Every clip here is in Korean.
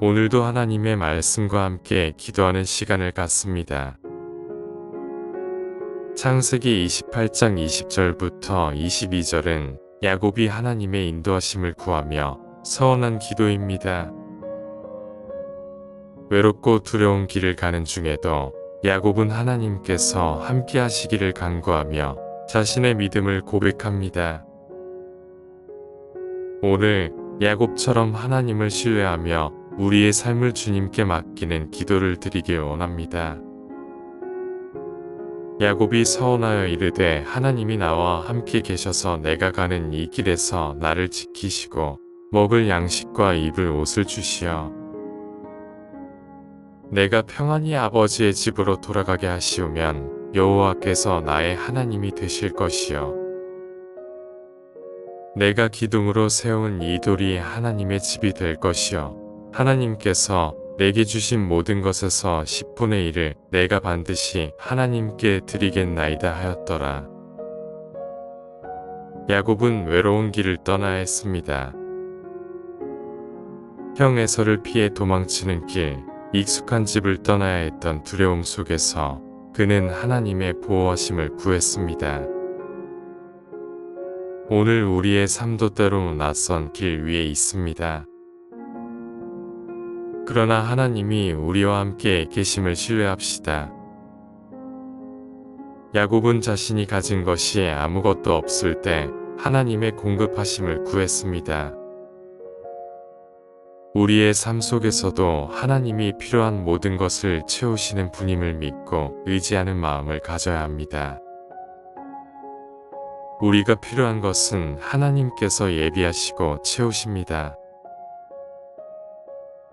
오늘도 하나님의 말씀과 함께 기도하는 시간을 갖습니다. 창세기 28장 20절부터 22절은 야곱이 하나님의 인도하심을 구하며 서원한 기도입니다. 외롭고 두려운 길을 가는 중에도 야곱은 하나님께서 함께 하시기를 간구하며 자신의 믿음을 고백합니다. 오늘 야곱처럼 하나님을 신뢰하며 우리의 삶을 주님께 맡기는 기도를 드리길 원합니다. 야곱이 서원하여 이르되 하나님이 나와 함께 계셔서 내가 가는 이 길에서 나를 지키시고 먹을 양식과 입을 옷을 주시어 내가 평안히 아버지의 집으로 돌아가게 하시오면 여호와께서 나의 하나님이 되실 것이요 내가 기둥으로 세운 이 돌이 하나님의 집이 될 것이요 하나님께서 내게 주신 모든 것에서 10분의 1을 내가 반드시 하나님께 드리겠나이다 하였더라. 야곱은 외로운 길을 떠나야 했습니다. 형 에서를 피해 도망치는 길, 익숙한 집을 떠나야 했던 두려움 속에서 그는 하나님의 보호하심을 구했습니다. 오늘 우리의 삶도 때로 낯선 길 위에 있습니다. 그러나 하나님이 우리와 함께 계심을 신뢰합시다. 야곱은 자신이 가진 것이 아무것도 없을 때 하나님의 공급하심을 구했습니다. 우리의 삶 속에서도 하나님이 필요한 모든 것을 채우시는 분임을 믿고 의지하는 마음을 가져야 합니다. 우리가 필요한 것은 하나님께서 예비하시고 채우십니다.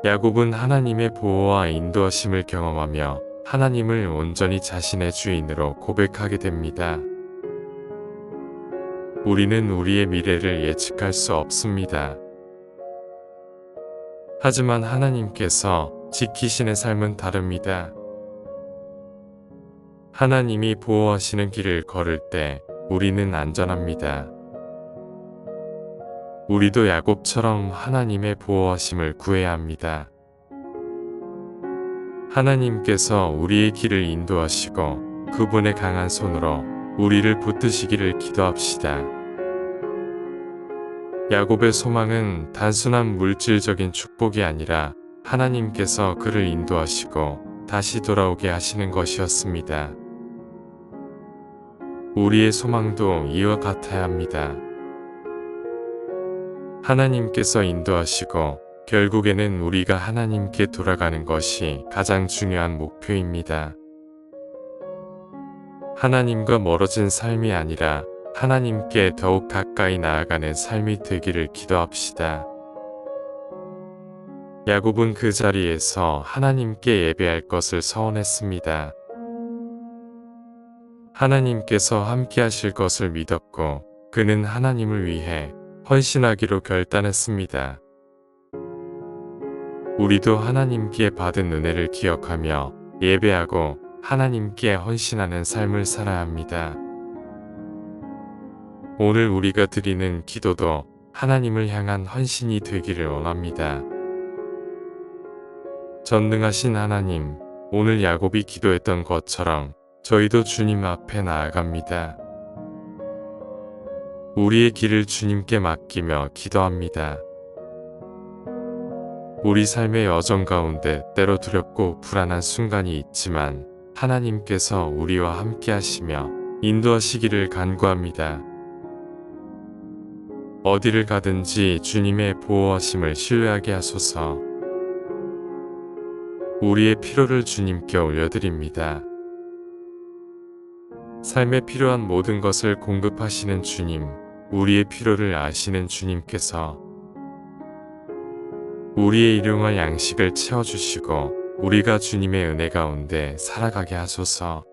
야곱은 하나님의 보호와 인도하심을 경험하며 하나님을 온전히 자신의 주인으로 고백하게 됩니다. 우리는 우리의 미래를 예측할 수 없습니다. 하지만 하나님께서 지키시는 삶은 다릅니다. 하나님이 보호하시는 길을 걸을 때 우리는 안전합니다. 우리도 야곱처럼 하나님의 보호하심을 구해야 합니다. 하나님께서 우리의 길을 인도하시고 그분의 강한 손으로 우리를 붙드시기를 기도합시다. 야곱의 소망은 단순한 물질적인 축복이 아니라 하나님께서 그를 인도하시고 다시 돌아오게 하시는 것이었습니다. 우리의 소망도 이와 같아야 합니다. 하나님께서 인도하시고 결국에는 우리가 하나님께 돌아가는 것이 가장 중요한 목표입니다. 하나님과 멀어진 삶이 아니라 하나님께 더욱 가까이 나아가는 삶이 되기를 기도합시다. 야곱은 그 자리에서 하나님께 예배할 것을 서원했습니다. 하나님께서 함께 하실 것을 믿었고 그는 하나님을 위해 헌신하기로 결단했습니다. 우리도 하나님께 받은 은혜를 기억하며 예배하고 하나님께 헌신하는 삶을 살아야 합니다. 오늘 우리가 드리는 기도도 하나님을 향한 헌신이 되기를 원합니다. 전능하신 하나님, 오늘 야곱이 기도했던 것처럼 저희도 주님 앞에 나아갑니다. 우리의 길을 주님께 맡기며 기도합니다. 우리 삶의 여정 가운데 때로 두렵고 불안한 순간이 있지만 하나님께서 우리와 함께 하시며 인도하시기를 간구합니다. 어디를 가든지 주님의 보호하심을 신뢰하게 하소서. 우리의 필요를 주님께 올려드립니다. 삶에 필요한 모든 것을 공급하시는 주님, 우리의 필요를 아시는 주님께서 우리의 일용할 양식을 채워주시고 우리가 주님의 은혜 가운데 살아가게 하소서.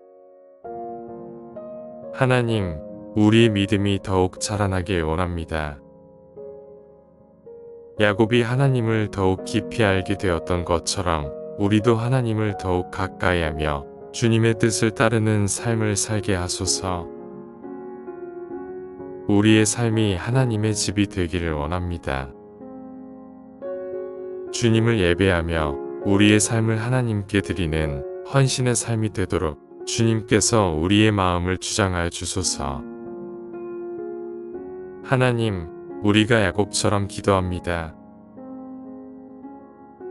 하나님, 우리의 믿음이 더욱 자라나길 원합니다. 야곱이 하나님을 더욱 깊이 알게 되었던 것처럼 우리도 하나님을 더욱 가까이 하며 주님의 뜻을 따르는 삶을 살게 하소서. 우리의 삶이 하나님의 집이 되기를 원합니다. 주님을 예배하며 우리의 삶을 하나님께 드리는 헌신의 삶이 되도록 주님께서 우리의 마음을 주장하여 주소서. 하나님, 우리가 야곱처럼 기도합니다.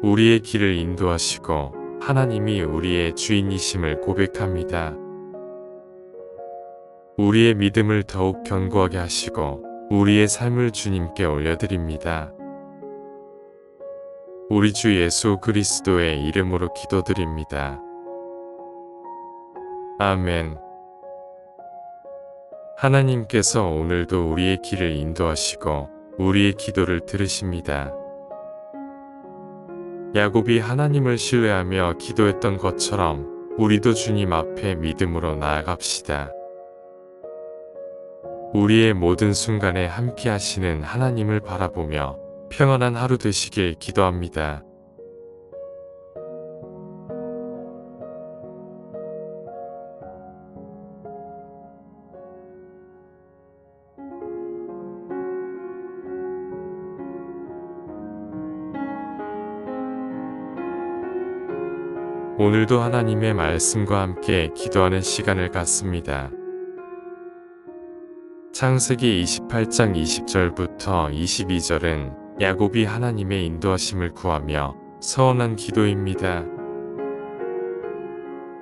우리의 길을 인도하시고 하나님이 우리의 주인이심을 고백합니다. 우리의 믿음을 더욱 견고하게 하시고 우리의 삶을 주님께 올려드립니다. 우리 주 예수 그리스도의 이름으로 기도드립니다. 아멘. 하나님께서 오늘도 우리의 길을 인도하시고 우리의 기도를 들으십니다. 야곱이 하나님을 신뢰하며 기도했던 것처럼 우리도 주님 앞에 믿음으로 나아갑시다. 우리의 모든 순간에 함께 하시는 하나님을 바라보며 평안한 하루 되시길 기도합니다. 오늘도 하나님의 말씀과 함께 기도하는 시간을 갖습니다. 창세기 28장 20절부터 22절은 야곱이 하나님의 인도하심을 구하며 서원한 기도입니다.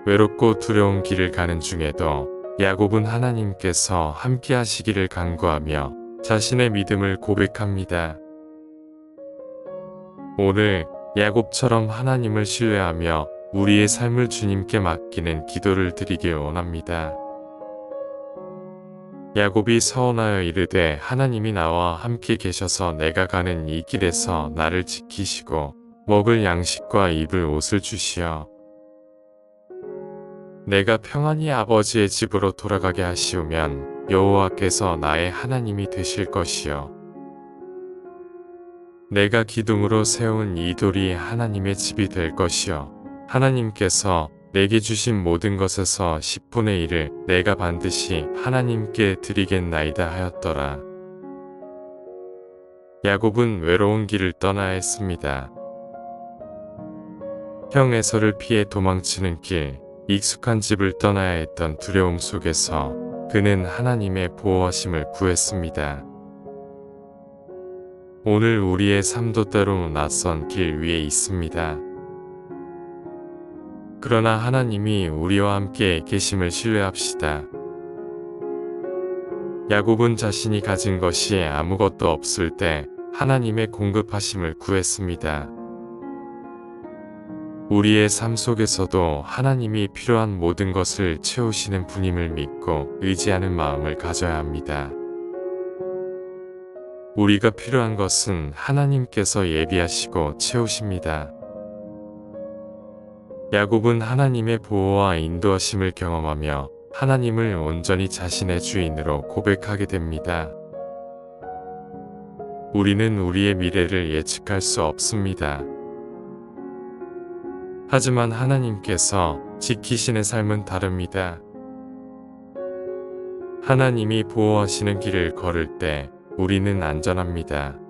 외롭고 두려운 길을 가는 중에도 야곱은 하나님께서 함께 하시기를 간구하며 자신의 믿음을 고백합니다. 오늘 야곱처럼 하나님을 신뢰하며 우리의 삶을 주님께 맡기는 기도를 드리길 원합니다. 야곱이 서원하여 이르되 하나님이 나와 함께 계셔서 내가 가는 이 길에서 나를 지키시고 먹을 양식과 입을 옷을 주시어 내가 평안히 아버지의 집으로 돌아가게 하시오면 여호와께서 나의 하나님이 되실 것이요 내가 기둥으로 세운 이 돌이 하나님의 집이 될 것이요 하나님께서 내게 주신 모든 것에서 10분의 1을 내가 반드시 하나님께 드리겠나이다 하였더라. 야곱은 외로운 길을 떠나야 했습니다. 형 에서를 피해 도망치는 길, 익숙한 집을 떠나야 했던 두려움 속에서 그는 하나님의 보호하심을 구했습니다. 오늘 우리의 삶도 때로 낯선 길 위에 있습니다. 그러나 하나님이 우리와 함께 계심을 신뢰합시다. 야곱은 자신이 가진 것이 아무것도 없을 때 하나님의 공급하심을 구했습니다. 우리의 삶 속에서도 하나님이 필요한 모든 것을 채우시는 분임을 믿고 의지하는 마음을 가져야 합니다. 우리가 필요한 것은 하나님께서 예비하시고 채우십니다. 야곱은 하나님의 보호와 인도하심을 경험하며 하나님을 온전히 자신의 주인으로 고백하게 됩니다. 우리는 우리의 미래를 예측할 수 없습니다. 하지만 하나님께서 지키시는 삶은 다릅니다. 하나님이 보호하시는 길을 걸을 때 우리는 안전합니다.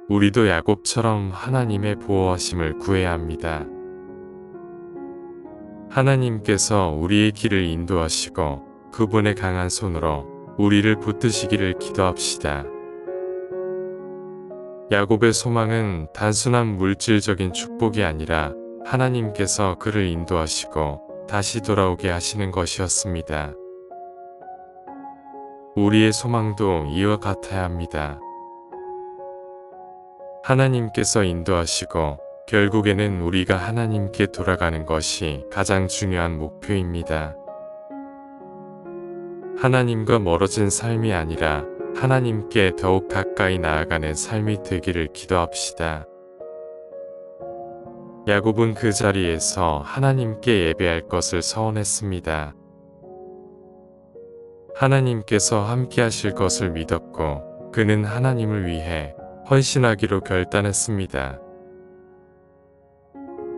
우리도 야곱처럼 하나님의 보호하심을 구해야 합니다. 하나님께서 우리의 길을 인도하시고 그분의 강한 손으로 우리를 붙드시기를 기도합시다. 야곱의 소망은 단순한 물질적인 축복이 아니라 하나님께서 그를 인도하시고 다시 돌아오게 하시는 것이었습니다. 우리의 소망도 이와 같아야 합니다. 하나님께서 인도하시고 결국에는 우리가 하나님께 돌아가는 것이 가장 중요한 목표입니다. 하나님과 멀어진 삶이 아니라 하나님께 더욱 가까이 나아가는 삶이 되기를 기도합시다. 야곱은 그 자리에서 하나님께 예배할 것을 서원했습니다. 하나님께서 함께 하실 것을 믿었고 그는 하나님을 위해 헌신하기로 결단했습니다.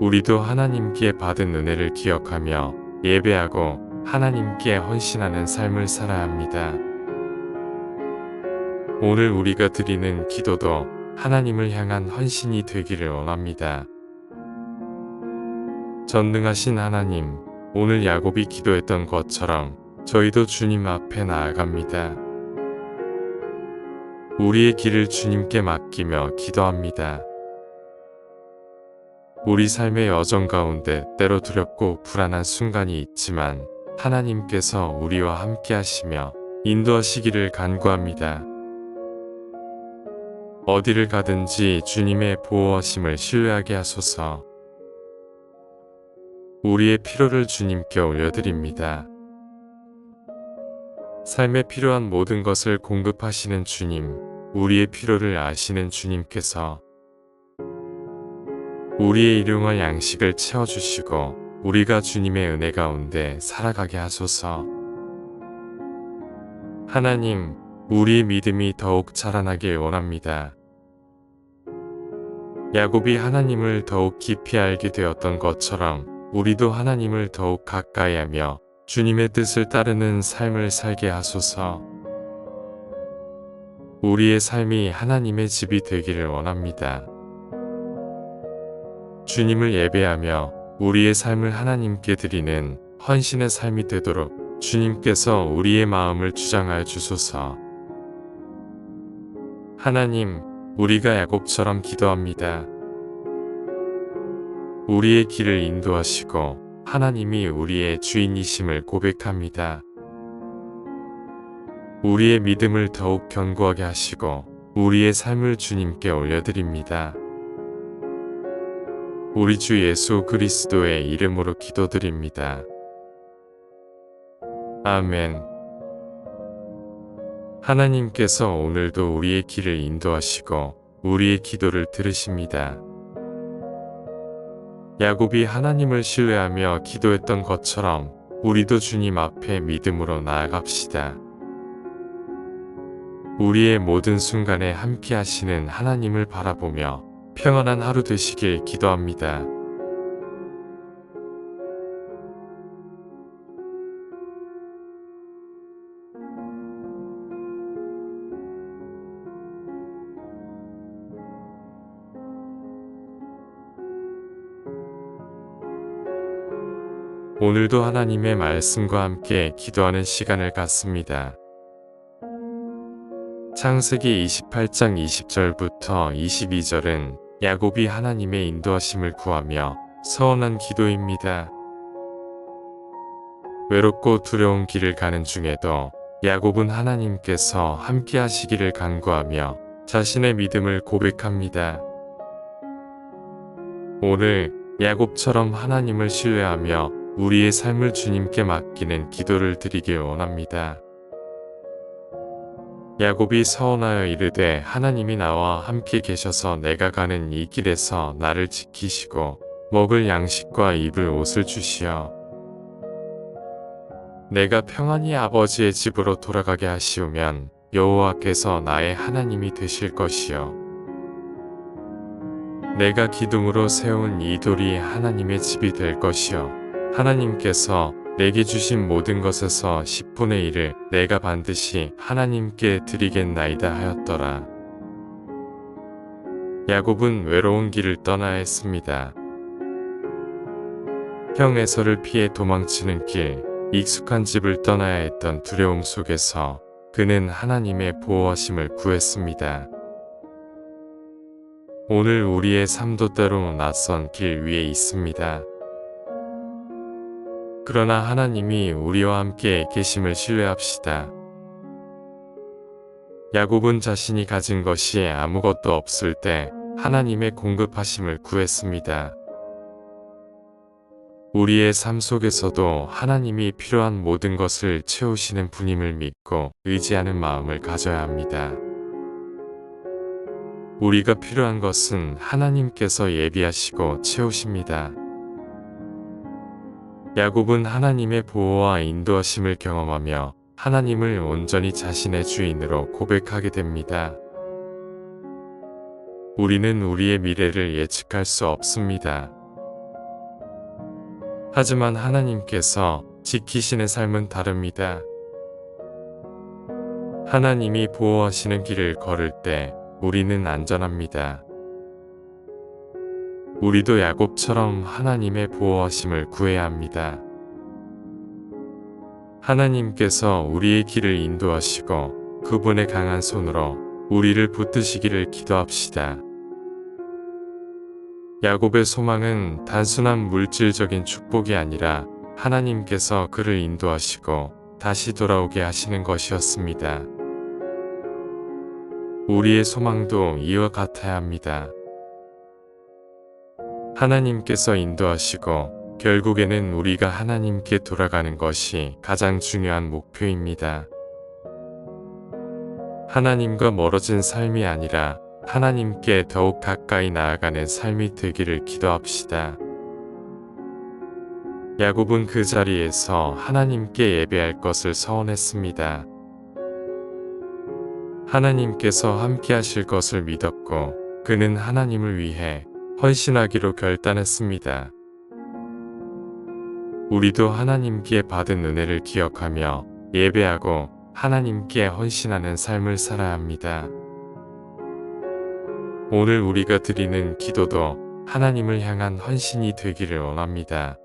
우리도 하나님께 받은 은혜를 기억하며 예배하고 하나님께 헌신하는 삶을 살아야 합니다. 오늘 우리가 드리는 기도도 하나님을 향한 헌신이 되기를 원합니다. 전능하신 하나님, 오늘 야곱이 기도했던 것처럼 저희도 주님 앞에 나아갑니다. 우리의 길을 주님께 맡기며 기도합니다. 우리 삶의 여정 가운데 때로 두렵고 불안한 순간이 있지만 하나님께서 우리와 함께 하시며 인도하시기를 간구합니다. 어디를 가든지 주님의 보호하심을 신뢰하게 하소서. 우리의 필요를 주님께 올려드립니다. 삶에 필요한 모든 것을 공급하시는 주님, 우리의 필요를 아시는 주님께서 우리의 일용할 양식을 채워주시고 우리가 주님의 은혜 가운데 살아가게 하소서. 하나님, 우리의 믿음이 더욱 자라나길 원합니다. 야곱이 하나님을 더욱 깊이 알게 되었던 것처럼 우리도 하나님을 더욱 가까이 하며 주님의 뜻을 따르는 삶을 살게 하소서. 우리의 삶이 하나님의 집이 되기를 원합니다. 주님을 예배하며 우리의 삶을 하나님께 드리는 헌신의 삶이 되도록 주님께서 우리의 마음을 주장하여 주소서. 하나님, 우리가 야곱처럼 기도합니다. 우리의 길을 인도하시고 하나님이 우리의 주인이심을 고백합니다. 우리의 믿음을 더욱 견고하게 하시고 우리의 삶을 주님께 올려드립니다. 우리 주 예수 그리스도의 이름으로 기도드립니다. 아멘. 하나님께서 오늘도 우리의 길을 인도하시고 우리의 기도를 들으십니다. 야곱이 하나님을 신뢰하며 기도했던 것처럼 우리도 주님 앞에 믿음으로 나아갑시다. 우리의 모든 순간에 함께 하시는 하나님을 바라보며 평안한 하루 되시길 기도합니다. 오늘도 하나님의 말씀과 함께 기도하는 시간을 갖습니다. 창세기 28장 20절부터 22절은 야곱이 하나님의 인도하심을 구하며 서원한 기도입니다. 외롭고 두려운 길을 가는 중에도 야곱은 하나님께서 함께 하시기를 간구하며 자신의 믿음을 고백합니다. 오늘 야곱처럼 하나님을 신뢰하며 우리의 삶을 주님께 맡기는 기도를 드리길 원합니다. 야곱이 서원하여 이르되 하나님이 나와 함께 계셔서 내가 가는 이 길에서 나를 지키시고 먹을 양식과 입을 옷을 주시어 내가 평안히 아버지의 집으로 돌아가게 하시우면 여호와께서 나의 하나님이 되실 것이요 내가 기둥으로 세운 이 돌이 하나님의 집이 될 것이요 하나님께서 내게 주신 모든 것에서 10분의 1을 내가 반드시 하나님께 드리겠나이다 하였더라. 야곱은 외로운 길을 떠나야 했습니다. 형 에서를 피해 도망치는 길, 익숙한 집을 떠나야 했던 두려움 속에서 그는 하나님의 보호하심을 구했습니다. 오늘 우리의 삶도 때로 낯선 길 위에 있습니다. 그러나 하나님이 우리와 함께 계심을 신뢰합시다. 야곱은 자신이 가진 것이 아무것도 없을 때 하나님의 공급하심을 구했습니다. 우리의 삶 속에서도 하나님이 필요한 모든 것을 채우시는 분임을 믿고 의지하는 마음을 가져야 합니다. 우리가 필요한 것은 하나님께서 예비하시고 채우십니다. 야곱은 하나님의 보호와 인도하심을 경험하며 하나님을 온전히 자신의 주인으로 고백하게 됩니다. 우리는 우리의 미래를 예측할 수 없습니다. 하지만 하나님께서 지키시는 삶은 다릅니다. 하나님이 보호하시는 길을 걸을 때 우리는 안전합니다. 우리도 야곱처럼 하나님의 보호하심을 구해야 합니다. 하나님께서 우리의 길을 인도하시고 그분의 강한 손으로 우리를 붙드시기를 기도합시다. 야곱의 소망은 단순한 물질적인 축복이 아니라 하나님께서 그를 인도하시고 다시 돌아오게 하시는 것이었습니다. 우리의 소망도 이와 같아야 합니다. 하나님께서 인도하시고 결국에는 우리가 하나님께 돌아가는 것이 가장 중요한 목표입니다. 하나님과 멀어진 삶이 아니라 하나님께 더욱 가까이 나아가는 삶이 되기를 기도합시다. 야곱은 그 자리에서 하나님께 예배할 것을 서원했습니다. 하나님께서 함께 하실 것을 믿었고 그는 하나님을 위해 헌신하기로 결단했습니다. 우리도 하나님께 받은 은혜를 기억하며 예배하고 하나님께 헌신하는 삶을 살아야 합니다. 오늘 우리가 드리는 기도도 하나님을 향한 헌신이 되기를 원합니다.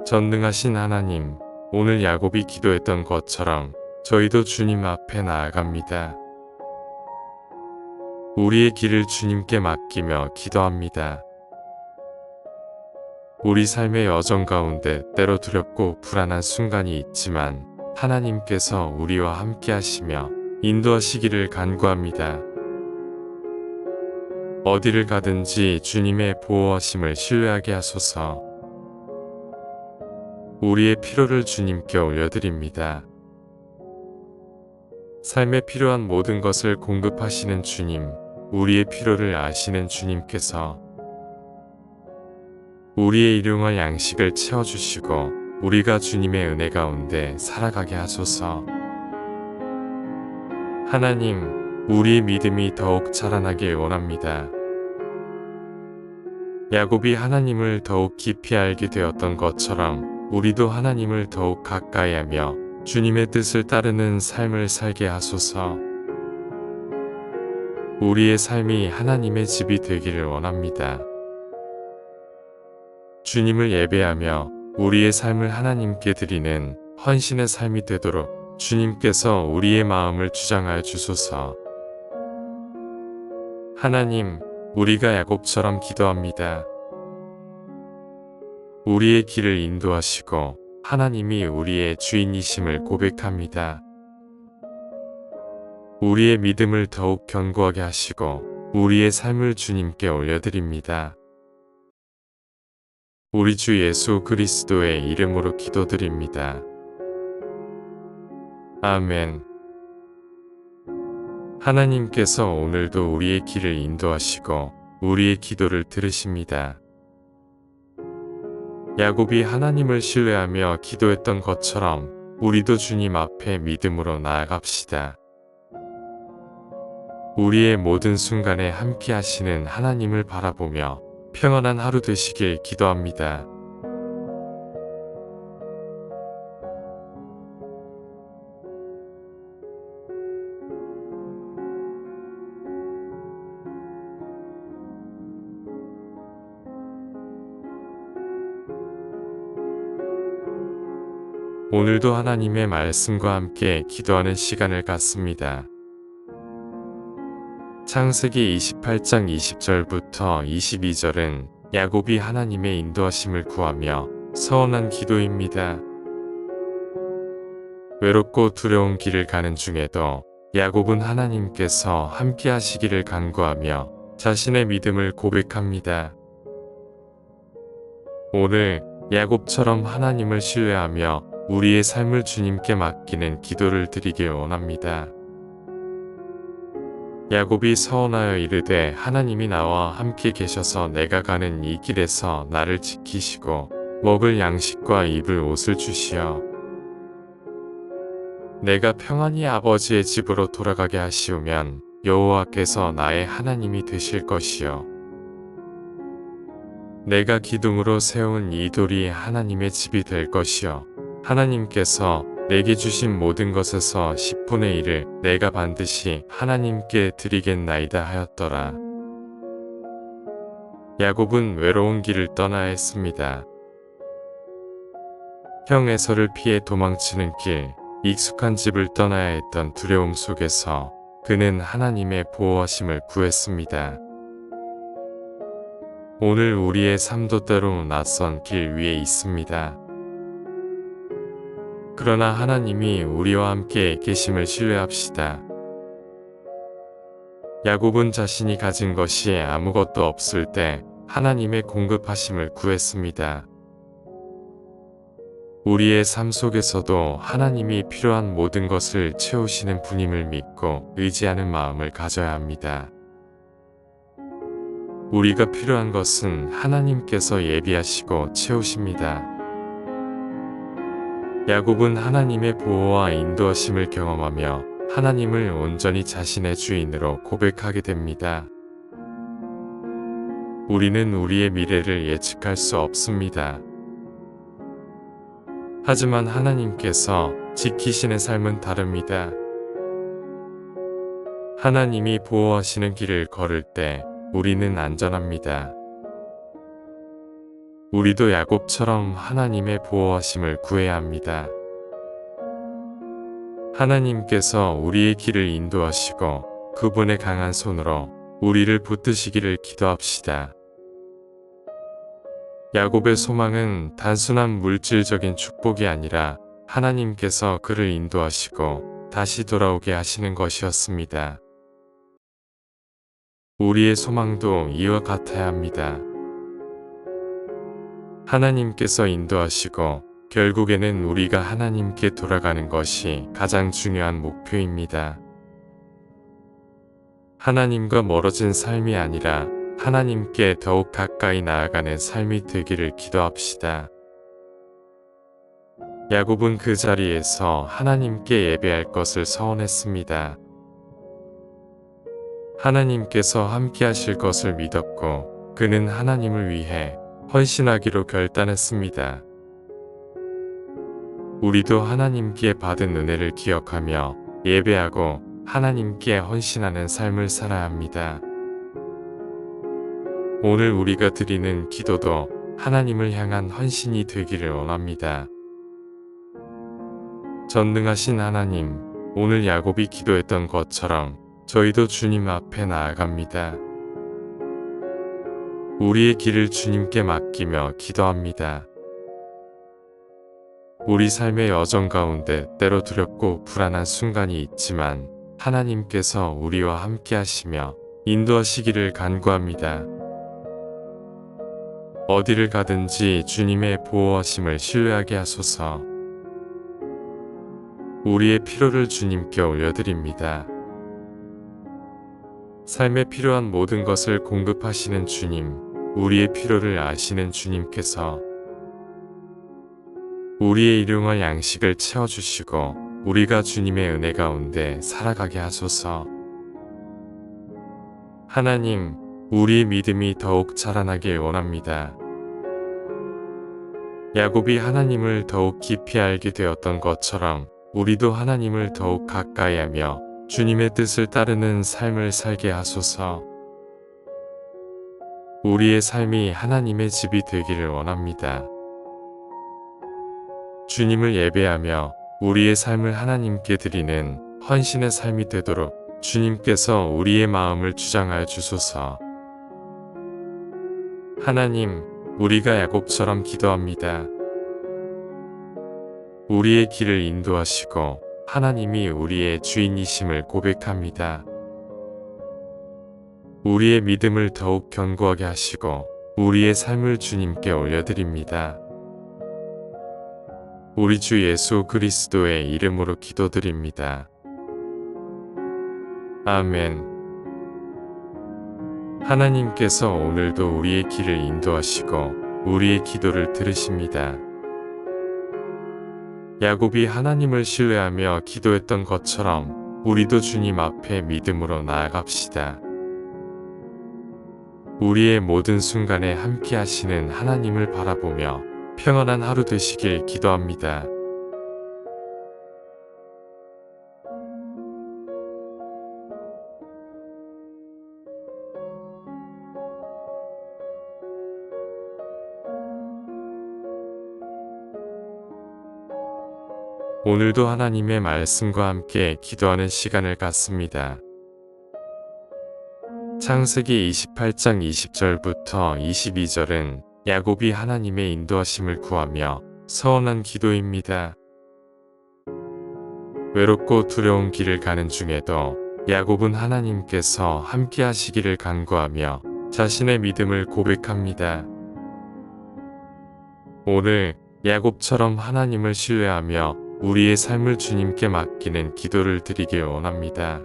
전능하신 하나님, 오늘 야곱이 기도했던 것처럼 저희도 주님 앞에 나아갑니다. 우리의 길을 주님께 맡기며 기도합니다. 우리 삶의 여정 가운데 때로 두렵고 불안한 순간이 있지만 하나님께서 우리와 함께 하시며 인도하시기를 간구합니다. 어디를 가든지 주님의 보호하심을 신뢰하게 하소서. 우리의 필요를 주님께 올려드립니다. 삶에 필요한 모든 것을 공급하시는 주님, 우리의 필요를 아시는 주님께서 우리의 일용할 양식을 채워주시고 우리가 주님의 은혜 가운데 살아가게 하소서. 하나님, 우리의 믿음이 더욱 자라나길 원합니다. 야곱이 하나님을 더욱 깊이 알게 되었던 것처럼 우리도 하나님을 더욱 가까이 하며 주님의 뜻을 따르는 삶을 살게 하소서. 우리의 삶이 하나님의 집이 되기를 원합니다. 주님을 예배하며 우리의 삶을 하나님께 드리는 헌신의 삶이 되도록 주님께서 우리의 마음을 주장하여 주소서. 하나님, 우리가 야곱처럼 기도합니다. 우리의 길을 인도하시고 하나님이 우리의 주인이심을 고백합니다. 우리의 믿음을 더욱 견고하게 하시고 우리의 삶을 주님께 올려드립니다. 우리 주 예수 그리스도의 이름으로 기도드립니다. 아멘. 하나님께서 오늘도 우리의 길을 인도하시고 우리의 기도를 들으십니다. 야곱이 하나님을 신뢰하며 기도했던 것처럼 우리도 주님 앞에 믿음으로 나아갑시다. 우리의 모든 순간에 함께 하시는 하나님을 바라보며 평안한 하루 되시길 기도합니다. 오늘도 하나님의 말씀과 함께 기도하는 시간을 갖습니다. 창세기 28장 20절부터 22절은 야곱이 하나님의 인도하심을 구하며 서원한 기도입니다. 외롭고 두려운 길을 가는 중에도 야곱은 하나님께서 함께 하시기를 간구하며 자신의 믿음을 고백합니다. 오늘 야곱처럼 하나님을 신뢰하며 우리의 삶을 주님께 맡기는 기도를 드리길 원합니다. 야곱이 서원하여 이르되 하나님이 나와 함께 계셔서 내가 가는 이 길에서 나를 지키시고 먹을 양식과 입을 옷을 주시어 내가 평안히 아버지의 집으로 돌아가게 하시오면 여호와께서 나의 하나님이 되실 것이요 내가 기둥으로 세운 이 돌이 하나님의 집이 될 것이요 하나님께서 내게 주신 모든 것에서 10분의 1을 내가 반드시 하나님께 드리겠나이다 하였더라. 야곱은 외로운 길을 떠나야 했습니다. 형 에서를 피해 도망치는 길, 익숙한 집을 떠나야 했던 두려움 속에서 그는 하나님의 보호하심을 구했습니다. 오늘 우리의 삶도 때로 낯선 길 위에 있습니다. 그러나 하나님이 우리와 함께 계심을 신뢰합시다. 야곱은 자신이 가진 것이 아무것도 없을 때 하나님의 공급하심을 구했습니다. 우리의 삶 속에서도 하나님이 필요한 모든 것을 채우시는 분임을 믿고 의지하는 마음을 가져야 합니다. 우리가 필요한 것은 하나님께서 예비하시고 채우십니다. 야곱은 하나님의 보호와 인도하심을 경험하며 하나님을 온전히 자신의 주인으로 고백하게 됩니다. 우리는 우리의 미래를 예측할 수 없습니다. 하지만 하나님께서 지키시는 삶은 다릅니다. 하나님이 보호하시는 길을 걸을 때 우리는 안전합니다. 우리도 야곱처럼 하나님의 보호하심을 구해야 합니다. 하나님께서 우리의 길을 인도하시고 그분의 강한 손으로 우리를 붙드시기를 기도합시다. 야곱의 소망은 단순한 물질적인 축복이 아니라 하나님께서 그를 인도하시고 다시 돌아오게 하시는 것이었습니다. 우리의 소망도 이와 같아야 합니다. 하나님께서 인도하시고 결국에는 우리가 하나님께 돌아가는 것이 가장 중요한 목표입니다. 하나님과 멀어진 삶이 아니라 하나님께 더욱 가까이 나아가는 삶이 되기를 기도합시다. 야곱은 그 자리에서 하나님께 예배할 것을 서원했습니다. 하나님께서 함께 하실 것을 믿었고 그는 하나님을 위해 헌신하기로 결단했습니다. 우리도 하나님께 받은 은혜를 기억하며 예배하고 하나님께 헌신하는 삶을 살아야 합니다. 오늘 우리가 드리는 기도도 하나님을 향한 헌신이 되기를 원합니다. 전능하신 하나님, 오늘 야곱이 기도했던 것처럼 저희도 주님 앞에 나아갑니다. 우리의 길을 주님께 맡기며 기도합니다. 우리 삶의 여정 가운데 때로 두렵고 불안한 순간이 있지만 하나님께서 우리와 함께 하시며 인도하시기를 간구합니다. 어디를 가든지 주님의 보호하심을 신뢰하게 하소서. 우리의 필요를 주님께 올려드립니다. 삶에 필요한 모든 것을 공급하시는 주님, 우리의 필요를 아시는 주님께서 우리의 일용할 양식을 채워주시고 우리가 주님의 은혜 가운데 살아가게 하소서. 하나님, 우리의 믿음이 더욱 자라나길 원합니다. 야곱이 하나님을 더욱 깊이 알게 되었던 것처럼 우리도 하나님을 더욱 가까이 하며 주님의 뜻을 따르는 삶을 살게 하소서. 우리의 삶이 하나님의 집이 되기를 원합니다. 주님을 예배하며 우리의 삶을 하나님께 드리는 헌신의 삶이 되도록 주님께서 우리의 마음을 주장하여 주소서. 하나님, 우리가 야곱처럼 기도합니다. 우리의 길을 인도하시고 하나님이 우리의 주인이심을 고백합니다. 우리의 믿음을 더욱 견고하게 하시고 우리의 삶을 주님께 올려드립니다. 우리 주 예수 그리스도의 이름으로 기도드립니다. 아멘. 하나님께서 오늘도 우리의 길을 인도하시고 우리의 기도를 들으십니다. 야곱이 하나님을 신뢰하며 기도했던 것처럼 우리도 주님 앞에 믿음으로 나아갑시다. 우리의 모든 순간에 함께 하시는 하나님을 바라보며 평안한 하루 되시길 기도합니다. 오늘도 하나님의 말씀과 함께 기도하는 시간을 갖습니다. 창세기 28장 20절부터 22절은 야곱이 하나님의 인도하심을 구하며 서원한 기도입니다. 외롭고 두려운 길을 가는 중에도 야곱은 하나님께서 함께 하시기를 간구하며 자신의 믿음을 고백합니다. 오늘 야곱처럼 하나님을 신뢰하며 우리의 삶을 주님께 맡기는 기도를 드리길 원합니다.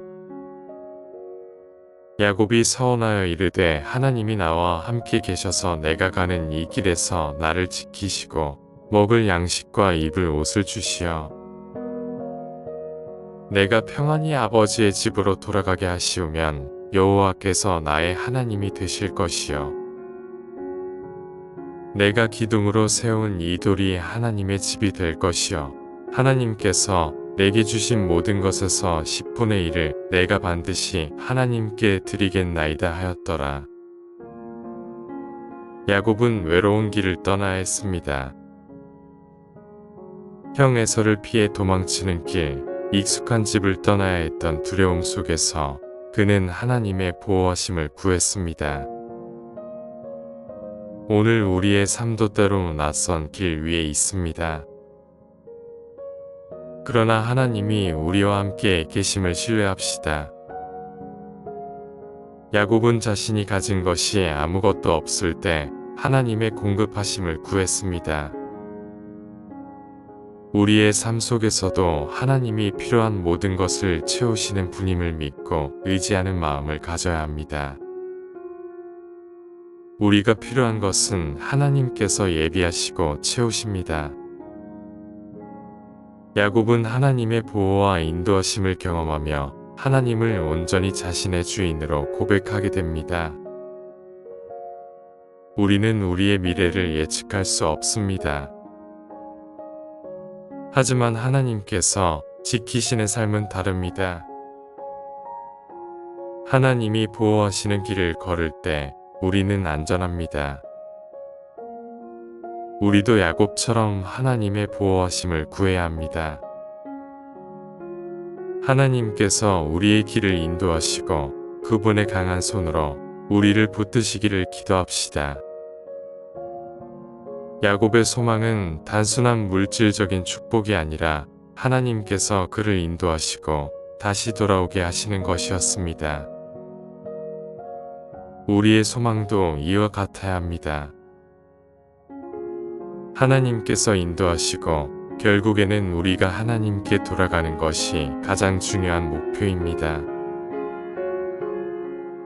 야곱이 서원하여 이르되 하나님이 나와 함께 계셔서 내가 가는 이 길에서 나를 지키시고 먹을 양식과 입을 옷을 주시어 내가 평안히 아버지의 집으로 돌아가게 하시오면 여호와께서 나의 하나님이 되실 것이요 내가 기둥으로 세운 이 돌이 하나님의 집이 될 것이요 하나님께서 내게 주신 모든 것에서 10분의 1을 내가 반드시 하나님께 드리겠나이다 하였더라. 야곱은 외로운 길을 떠나야 했습니다. 형 에서를 피해 도망치는 길, 익숙한 집을 떠나야 했던 두려움 속에서 그는 하나님의 보호하심을 구했습니다. 오늘 우리의 삶도 때로 낯선 길 위에 있습니다. 그러나 하나님이 우리와 함께 계심을 신뢰합시다. 야곱은 자신이 가진 것이 아무것도 없을 때 하나님의 공급하심을 구했습니다. 우리의 삶 속에서도 하나님이 필요한 모든 것을 채우시는 분임을 믿고 의지하는 마음을 가져야 합니다. 우리가 필요한 것은 하나님께서 예비하시고 채우십니다. 야곱은 하나님의 보호와 인도하심을 경험하며 하나님을 온전히 자신의 주인으로 고백하게 됩니다. 우리는 우리의 미래를 예측할 수 없습니다. 하지만 하나님께서 지키시는 삶은 다릅니다. 하나님이 보호하시는 길을 걸을 때 우리는 안전합니다. 우리도 야곱처럼 하나님의 보호하심을 구해야 합니다. 하나님께서 우리의 길을 인도하시고 그분의 강한 손으로 우리를 붙드시기를 기도합시다. 야곱의 소망은 단순한 물질적인 축복이 아니라 하나님께서 그를 인도하시고 다시 돌아오게 하시는 것이었습니다. 우리의 소망도 이와 같아야 합니다. 하나님께서 인도하시고 결국에는 우리가 하나님께 돌아가는 것이 가장 중요한 목표입니다.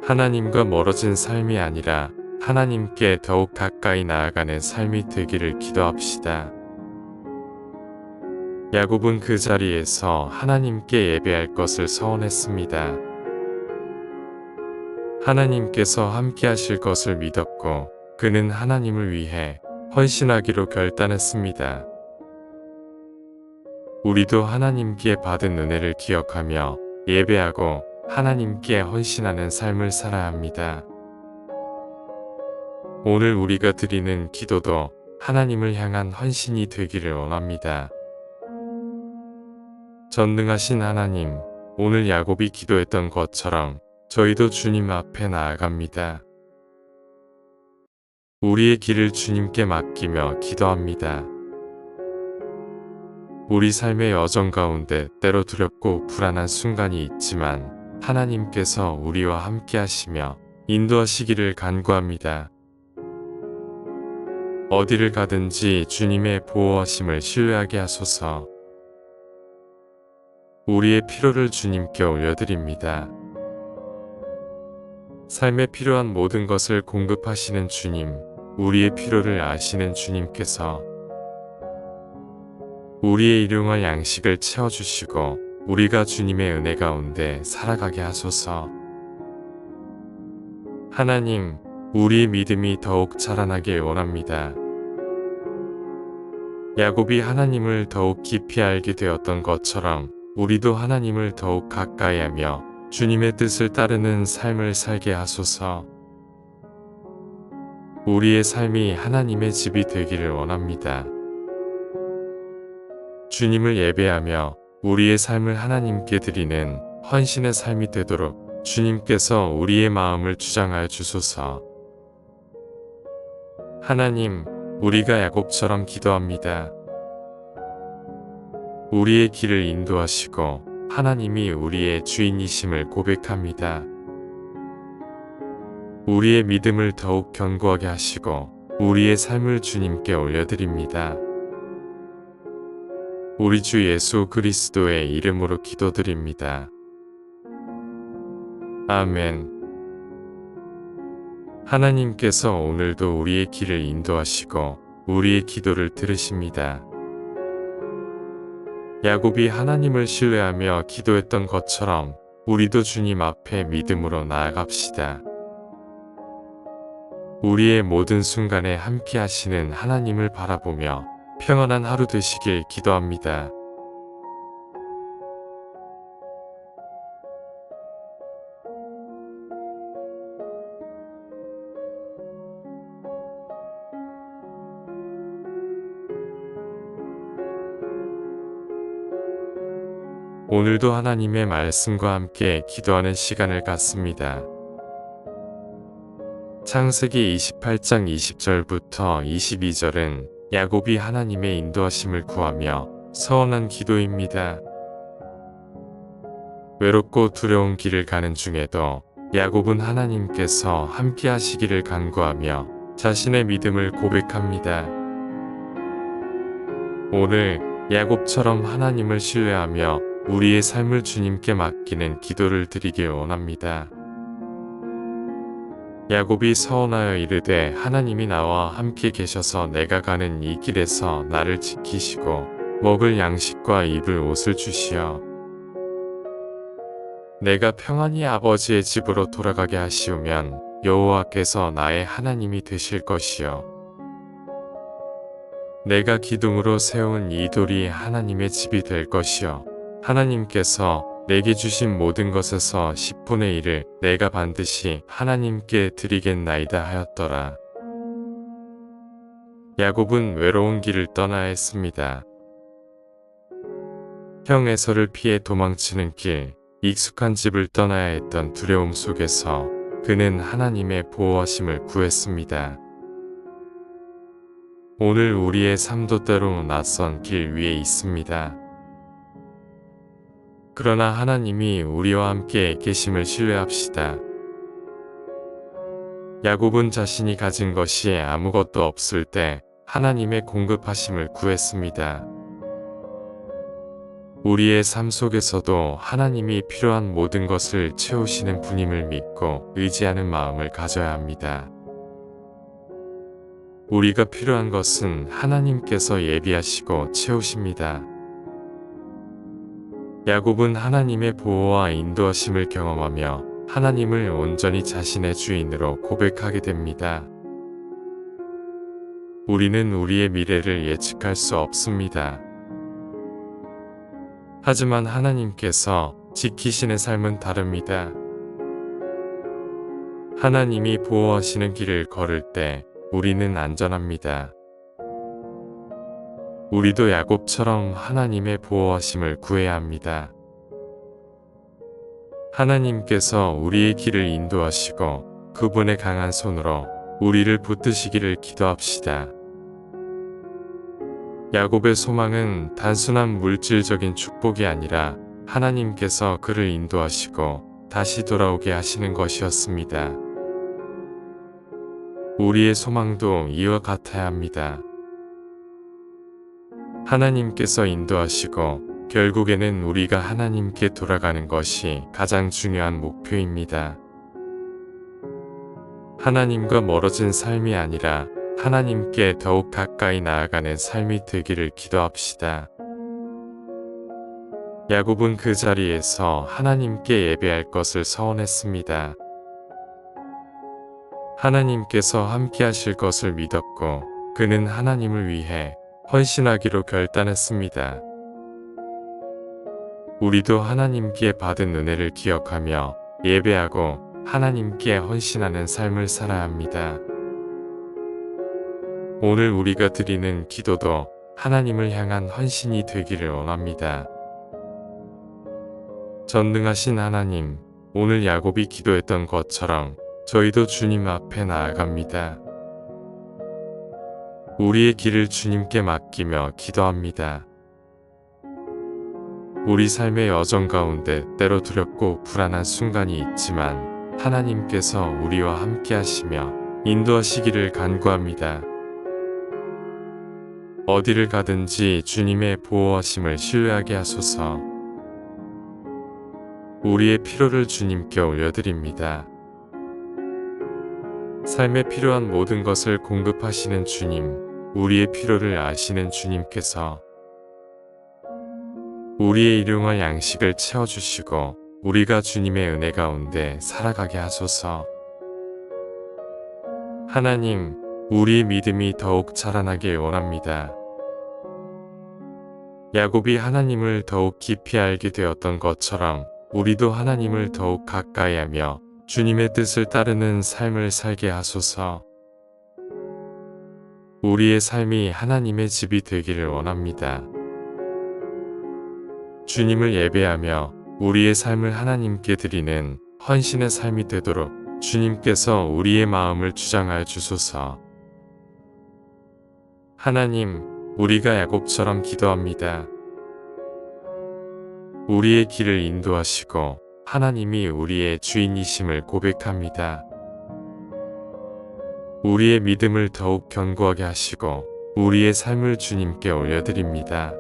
하나님과 멀어진 삶이 아니라 하나님께 더욱 가까이 나아가는 삶이 되기를 기도합시다. 야곱은 그 자리에서 하나님께 예배할 것을 서원했습니다. 하나님께서 함께 하실 것을 믿었고 그는 하나님을 위해 헌신하기로 결단했습니다. 우리도 하나님께 받은 은혜를 기억하며 예배하고 하나님께 헌신하는 삶을 살아야 합니다. 오늘 우리가 드리는 기도도 하나님을 향한 헌신이 되기를 원합니다. 전능하신 하나님, 오늘 야곱이 기도했던 것처럼 저희도 주님 앞에 나아갑니다. 우리의 길을 주님께 맡기며 기도합니다. 우리 삶의 여정 가운데 때로 두렵고 불안한 순간이 있지만 하나님께서 우리와 함께 하시며 인도하시기를 간구합니다. 어디를 가든지 주님의 보호하심을 신뢰하게 하소서. 우리의 필요를 주님께 올려드립니다. 삶에 필요한 모든 것을 공급하시는 주님, 우리의 필요를 아시는 주님께서 우리의 일용할 양식을 채워주시고 우리가 주님의 은혜 가운데 살아가게 하소서. 하나님, 우리의 믿음이 더욱 자라나길 원합니다. 야곱이 하나님을 더욱 깊이 알게 되었던 것처럼 우리도 하나님을 더욱 가까이 하며 주님의 뜻을 따르는 삶을 살게 하소서. 우리의 삶이 하나님의 집이 되기를 원합니다. 주님을 예배하며 우리의 삶을 하나님께 드리는 헌신의 삶이 되도록 주님께서 우리의 마음을 주장하여 주소서. 하나님, 우리가 야곱처럼 기도합니다. 우리의 길을 인도하시고 하나님이 우리의 주인이심을 고백합니다. 우리의 믿음을 더욱 견고하게 하시고 우리의 삶을 주님께 올려드립니다. 우리 주 예수 그리스도의 이름으로 기도드립니다. 아멘. 하나님께서 오늘도 우리의 길을 인도하시고 우리의 기도를 들으십니다. 야곱이 하나님을 신뢰하며 기도했던 것처럼 우리도 주님 앞에 믿음으로 나아갑시다. 우리의 모든 순간에 함께 하시는 하나님을 바라보며 평안한 하루 되시길 기도합니다. 오늘도 하나님의 말씀과 함께 기도하는 시간을 갖습니다. 창세기 28장 20절부터 22절은 야곱이 하나님의 인도하심을 구하며 서원한 기도입니다. 외롭고 두려운 길을 가는 중에도 야곱은 하나님께서 함께 하시기를 간구하며 자신의 믿음을 고백합니다. 오늘 야곱처럼 하나님을 신뢰하며 우리의 삶을 주님께 맡기는 기도를 드리길 원합니다. 야곱이 서원하여 이르되 하나님이 나와 함께 계셔서 내가 가는 이 길에서 나를 지키시고 먹을 양식과 입을 옷을 주시어 내가 평안히 아버지의 집으로 돌아가게 하시우면 여호와께서 나의 하나님이 되실 것이요 내가 기둥으로 세운 이 돌이 하나님의 집이 될 것이요 하나님께서 내게 주신 모든 것에서 10분의 1을 내가 반드시 하나님께 드리겠나이다 하였더라. 야곱은 외로운 길을 떠나야 했습니다. 형 에서를 피해 도망치는 길, 익숙한 집을 떠나야 했던 두려움 속에서 그는 하나님의 보호하심을 구했습니다. 오늘 우리의 삶도 때로 낯선 길 위에 있습니다. 그러나 하나님이 우리와 함께 계심을 신뢰합시다. 야곱은 자신이 가진 것이 아무것도 없을 때 하나님의 공급하심을 구했습니다. 우리의 삶 속에서도 하나님이 필요한 모든 것을 채우시는 분임을 믿고 의지하는 마음을 가져야 합니다. 우리가 필요한 것은 하나님께서 예비하시고 채우십니다. 야곱은 하나님의 보호와 인도하심을 경험하며 하나님을 온전히 자신의 주인으로 고백하게 됩니다. 우리는 우리의 미래를 예측할 수 없습니다. 하지만 하나님께서 지키시는 삶은 다릅니다. 하나님이 보호하시는 길을 걸을 때 우리는 안전합니다. 우리도 야곱처럼 하나님의 보호하심을 구해야 합니다. 하나님께서 우리의 길을 인도하시고 그분의 강한 손으로 우리를 붙드시기를 기도합시다. 야곱의 소망은 단순한 물질적인 축복이 아니라 하나님께서 그를 인도하시고 다시 돌아오게 하시는 것이었습니다. 우리의 소망도 이와 같아야 합니다. 하나님께서 인도하시고 결국에는 우리가 하나님께 돌아가는 것이 가장 중요한 목표입니다. 하나님과 멀어진 삶이 아니라 하나님께 더욱 가까이 나아가는 삶이 되기를 기도합시다. 야곱은 그 자리에서 하나님께 예배할 것을 서원했습니다. 하나님께서 함께 하실 것을 믿었고 그는 하나님을 위해 헌신하기로 결단했습니다. 우리도 하나님께 받은 은혜를 기억하며 예배하고 하나님께 헌신하는 삶을 살아야 합니다. 오늘 우리가 드리는 기도도 하나님을 향한 헌신이 되기를 원합니다. 전능하신 하나님, 오늘 야곱이 기도했던 것처럼 저희도 주님 앞에 나아갑니다. 우리의 길을 주님께 맡기며 기도합니다. 우리 삶의 여정 가운데 때로 두렵고 불안한 순간이 있지만 하나님께서 우리와 함께 하시며 인도하시기를 간구합니다. 어디를 가든지 주님의 보호하심을 신뢰하게 하소서. 우리의 필요를 주님께 올려드립니다. 삶에 필요한 모든 것을 공급하시는 주님, 우리의 필요를 아시는 주님께서 우리의 일용할 양식을 채워주시고 우리가 주님의 은혜 가운데 살아가게 하소서. 하나님, 우리의 믿음이 더욱 자라나길 원합니다. 야곱이 하나님을 더욱 깊이 알게 되었던 것처럼 우리도 하나님을 더욱 가까이 하며 주님의 뜻을 따르는 삶을 살게 하소서. 우리의 삶이 하나님의 집이 되기를 원합니다. 주님을 예배하며 우리의 삶을 하나님께 드리는 헌신의 삶이 되도록 주님께서 우리의 마음을 주장하여 주소서. 하나님, 우리가 야곱처럼 기도합니다. 우리의 길을 인도하시고 하나님이 우리의 주인이심을 고백합니다. 우리의 믿음을 더욱 견고하게 하시고 우리의 삶을 주님께 올려드립니다.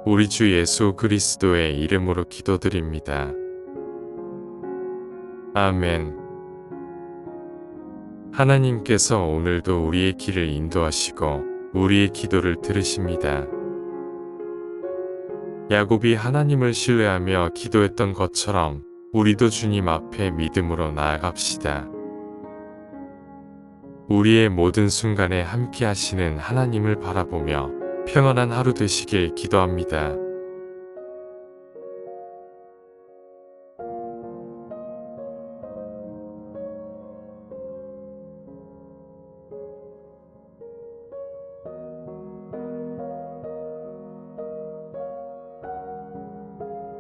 우리 주 예수 그리스도의 이름으로 기도드립니다. 아멘. 하나님께서 오늘도 우리의 길을 인도하시고 우리의 기도를 들으십니다. 야곱이 하나님을 신뢰하며 기도했던 것처럼 우리도 주님 앞에 믿음으로 나아갑시다. 우리의 모든 순간에 함께 하시는 하나님을 바라보며 평안한 하루 되시길 기도합니다.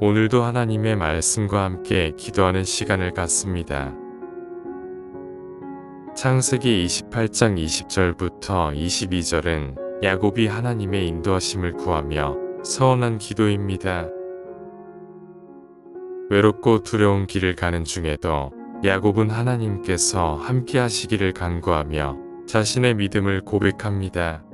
오늘도 하나님의 말씀과 함께 기도하는 시간을 갖습니다. 창세기 28장 20절부터 22절은 야곱이 하나님의 인도하심을 구하며 서원한 기도입니다. 외롭고 두려운 길을 가는 중에도 야곱은 하나님께서 함께 하시기를 간구하며 자신의 믿음을 고백합니다.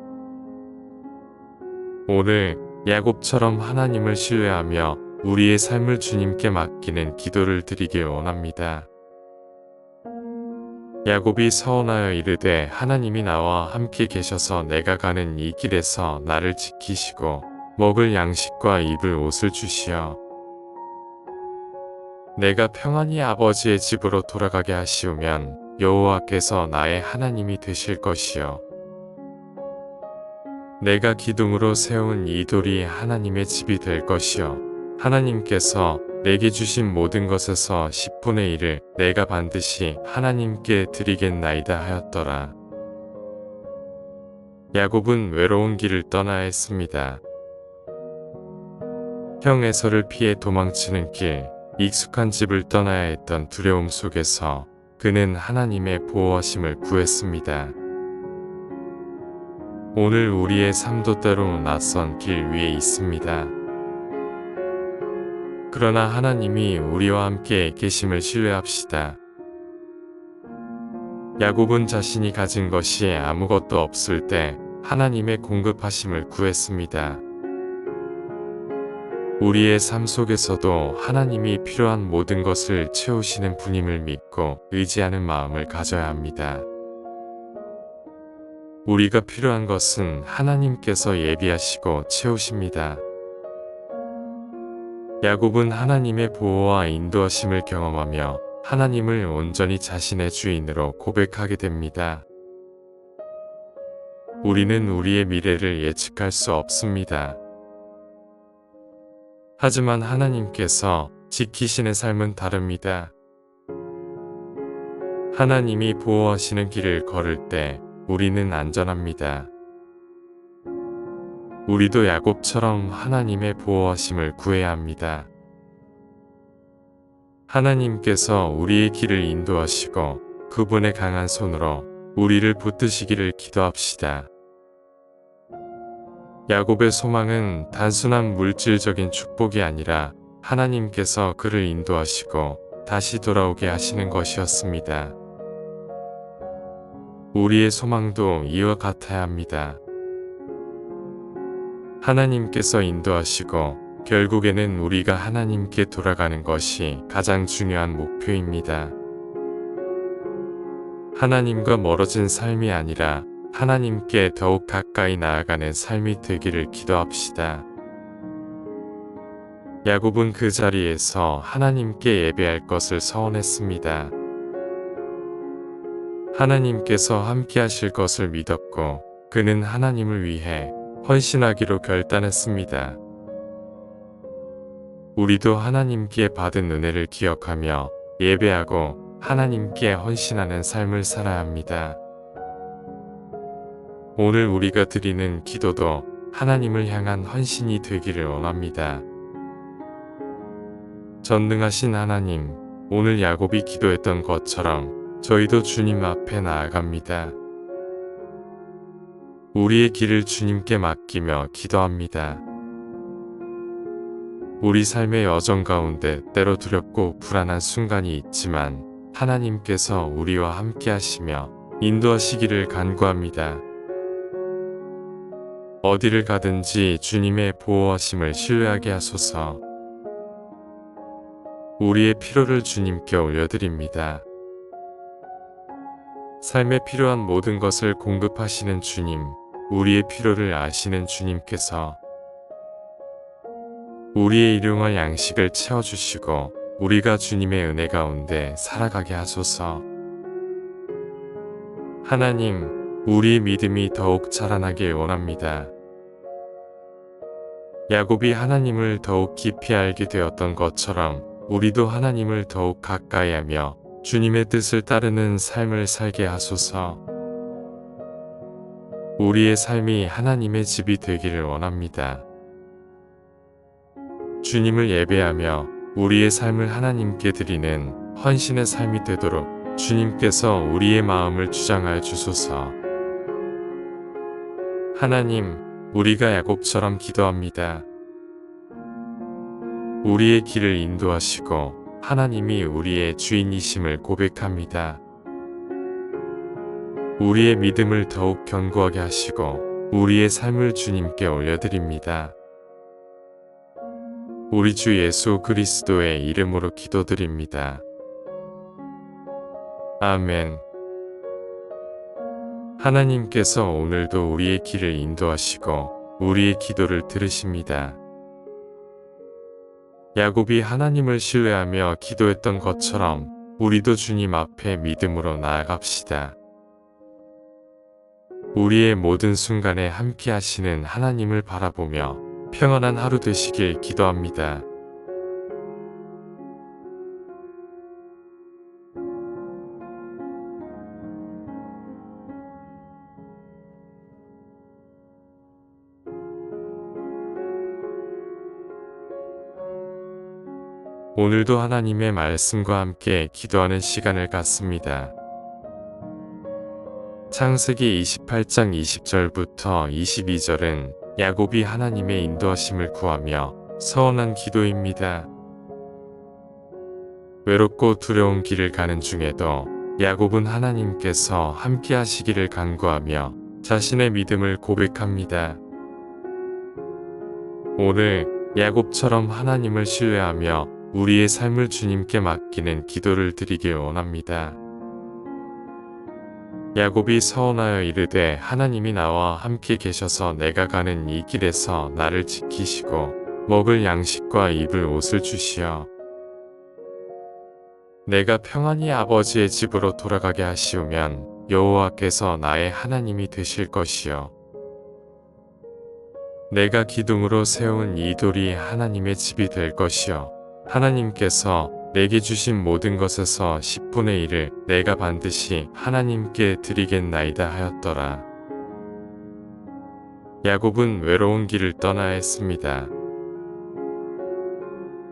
오늘 야곱처럼 하나님을 신뢰하며 우리의 삶을 주님께 맡기는 기도를 드리길 원합니다. 야곱이 서원하여 이르되 하나님이 나와 함께 계셔서 내가 가는 이 길에서 나를 지키시고 먹을 양식과 입을 옷을 주시어 내가 평안히 아버지의 집으로 돌아가게 하시우면 여호와께서 나의 하나님이 되실 것이요 내가 기둥으로 세운 이 돌이 하나님의 집이 될 것이요 하나님께서 내게 주신 모든 것에서 10분의 1을 내가 반드시 하나님께 드리겠나이다 하였더라. 야곱은 외로운 길을 떠나야 했습니다. 형 에서를 피해 도망치는 길, 익숙한 집을 떠나야 했던 두려움 속에서 그는 하나님의 보호하심을 구했습니다. 오늘 우리의 삶도 때로 낯선 길 위에 있습니다. 그러나 하나님이 우리와 함께 계심을 신뢰합시다. 야곱은 자신이 가진 것이 아무것도 없을 때 하나님의 공급하심을 구했습니다. 우리의 삶 속에서도 하나님이 필요한 모든 것을 채우시는 분임을 믿고 의지하는 마음을 가져야 합니다. 우리가 필요한 것은 하나님께서 예비하시고 채우십니다. 야곱은 하나님의 보호와 인도하심을 경험하며 하나님을 온전히 자신의 주인으로 고백하게 됩니다. 우리는 우리의 미래를 예측할 수 없습니다. 하지만 하나님께서 지키시는 삶은 다릅니다. 하나님이 보호하시는 길을 걸을 때 우리는 안전합니다. 우리도 야곱처럼 하나님의 보호하심을 구해야 합니다. 하나님께서 우리의 길을 인도하시고 그분의 강한 손으로 우리를 붙드시기를 기도합시다. 야곱의 소망은 단순한 물질적인 축복이 아니라 하나님께서 그를 인도하시고 다시 돌아오게 하시는 것이었습니다. 우리의 소망도 이와 같아야 합니다. 하나님께서 인도하시고 결국에는 우리가 하나님께 돌아가는 것이 가장 중요한 목표입니다. 하나님과 멀어진 삶이 아니라 하나님께 더욱 가까이 나아가는 삶이 되기를 기도합시다. 야곱은 그 자리에서 하나님께 예배할 것을 서원했습니다. 하나님께서 함께 하실 것을 믿었고 그는 하나님을 위해 헌신하기로 결단했습니다. 우리도 하나님께 받은 은혜를 기억하며 예배하고 하나님께 헌신하는 삶을 살아야 합니다. 오늘 우리가 드리는 기도도 하나님을 향한 헌신이 되기를 원합니다. 전능하신 하나님, 오늘 야곱이 기도했던 것처럼 저희도 주님 앞에 나아갑니다. 우리의 길을 주님께 맡기며 기도합니다. 우리 삶의 여정 가운데 때로 두렵고 불안한 순간이 있지만 하나님께서 우리와 함께 하시며 인도하시기를 간구합니다. 어디를 가든지 주님의 보호하심을 신뢰하게 하소서. 우리의 필요를 주님께 올려드립니다. 삶에 필요한 모든 것을 공급하시는 주님, 우리의 필요를 아시는 주님께서 우리의 일용할 양식을 채워주시고 우리가 주님의 은혜 가운데 살아가게 하소서. 하나님, 우리의 믿음이 더욱 자라나길 원합니다. 야곱이 하나님을 더욱 깊이 알게 되었던 것처럼 우리도 하나님을 더욱 가까이 하며 주님의 뜻을 따르는 삶을 살게 하소서. 우리의 삶이 하나님의 집이 되기를 원합니다. 주님을 예배하며 우리의 삶을 하나님께 드리는 헌신의 삶이 되도록 주님께서 우리의 마음을 주장하여 주소서. 하나님, 우리가 야곱처럼 기도합니다. 우리의 길을 인도하시고 하나님이 우리의 주인이심을 고백합니다. 우리의 믿음을 더욱 견고하게 하시고 우리의 삶을 주님께 올려드립니다. 우리 주 예수 그리스도의 이름으로 기도드립니다. 아멘. 하나님께서 오늘도 우리의 길을 인도하시고 우리의 기도를 들으십니다. 야곱이 하나님을 신뢰하며 기도했던 것처럼 우리도 주님 앞에 믿음으로 나아갑시다. 우리의 모든 순간에 함께 하시는 하나님을 바라보며 평안한 하루 되시길 기도합니다. 오늘도 하나님의 말씀과 함께 기도하는 시간을 갖습니다. 창세기 28장 20절부터 22절은 야곱이 하나님의 인도하심을 구하며 서원한 기도입니다. 외롭고 두려운 길을 가는 중에도 야곱은 하나님께서 함께 하시기를 간구하며 자신의 믿음을 고백합니다. 오늘 야곱처럼 하나님을 신뢰하며 우리의 삶을 주님께 맡기는 기도를 드리길 원합니다. 야곱이 서원하여 이르되 하나님이 나와 함께 계셔서 내가 가는 이 길에서 나를 지키시고 먹을 양식과 입을 옷을 주시어 내가 평안히 아버지의 집으로 돌아가게 하시오면 여호와께서 나의 하나님이 되실 것이요 내가 기둥으로 세운 이 돌이 하나님의 집이 될 것이요 하나님께서 내게 주신 모든 것에서 10분의 1을 내가 반드시 하나님께 드리겠나이다 하였더라. 야곱은 외로운 길을 떠나야 했습니다.